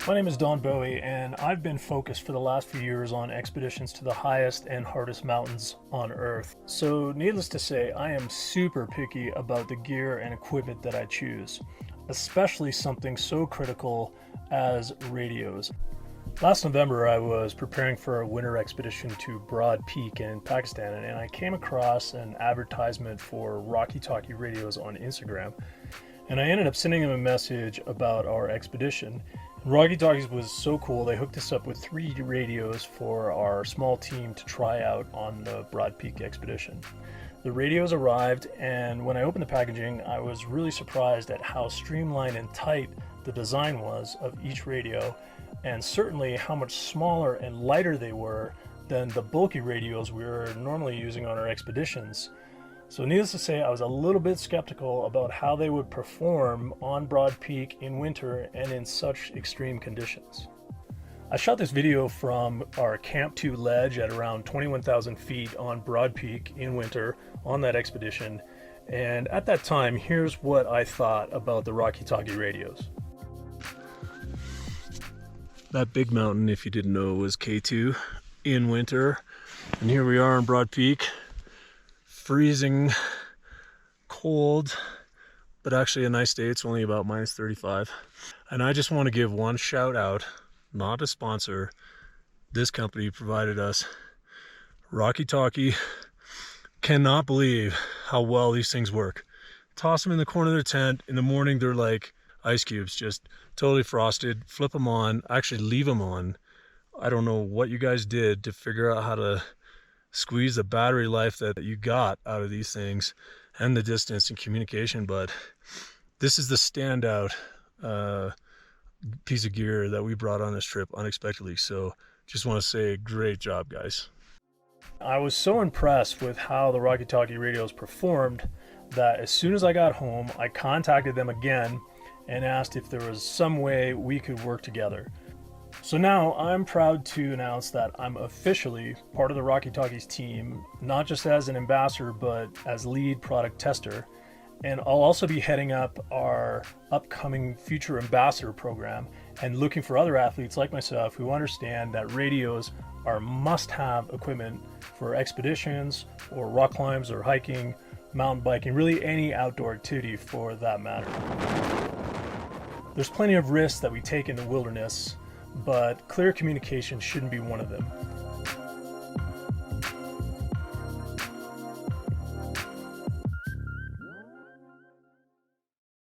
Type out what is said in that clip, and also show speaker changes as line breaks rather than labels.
My name is Bowie, and I've been focused for the last few years on expeditions to the highest and hardest mountains on Earth. So needless to say, I am super picky about the gear and equipment that I choose, especially something so critical as radios. Last November, I was preparing for a winter expedition to Broad Peak in Pakistan, and I came across an advertisement for Rocky Talkie radios on Instagram, and I ended up sending them a message about our expedition. Rocky Talkies was so cool, they hooked us up with 3 radios for our small team to try out on the Broad Peak expedition. The radios arrived, and when I opened the packaging, I was really surprised at how streamlined and tight the design was of each radio, and certainly how much smaller and lighter they were than the bulky radios we were normally using on our expeditions. So needless to say, I was a little bit skeptical about how they would perform on Broad Peak in winter and in such extreme conditions. I shot this video from our Camp 2 ledge at around 21,000 feet on Broad Peak in winter on that expedition, and at that time, here's what I thought about the Rocky Talkie radios. That big mountain, if you didn't know, was K2 in winter, and here we are on Broad Peak. Freezing cold, but actually a nice day. It's only about minus 35. And I just want to give one shout out, not a sponsor. This company provided us Rocky Talkie. Cannot believe how well these things work. Toss them in the corner of their tent. In the morning, they're like ice cubes, just totally frosted. Flip them on, actually leave them on. I don't know what you guys did to figure out how to squeeze the battery life that you got out of these things and the distance and communication, but this is the standout piece of gear that we brought on this trip unexpectedly. So just want to say great job, guys. I was so impressed with how the Rocky Talkie radios performed that as soon as I got home, I contacted them again and asked if there was some way we could work together. So now I'm proud to announce that I'm officially part of the Rocky Talkies team, not just as an ambassador, but as lead product tester. And I'll also be heading up our upcoming future ambassador program and looking for other athletes like myself who understand that radios are must-have equipment for expeditions or rock climbs or hiking, mountain biking, really any outdoor activity for that matter. There's plenty of risks that we take in the wilderness, but clear communication shouldn't be one of them.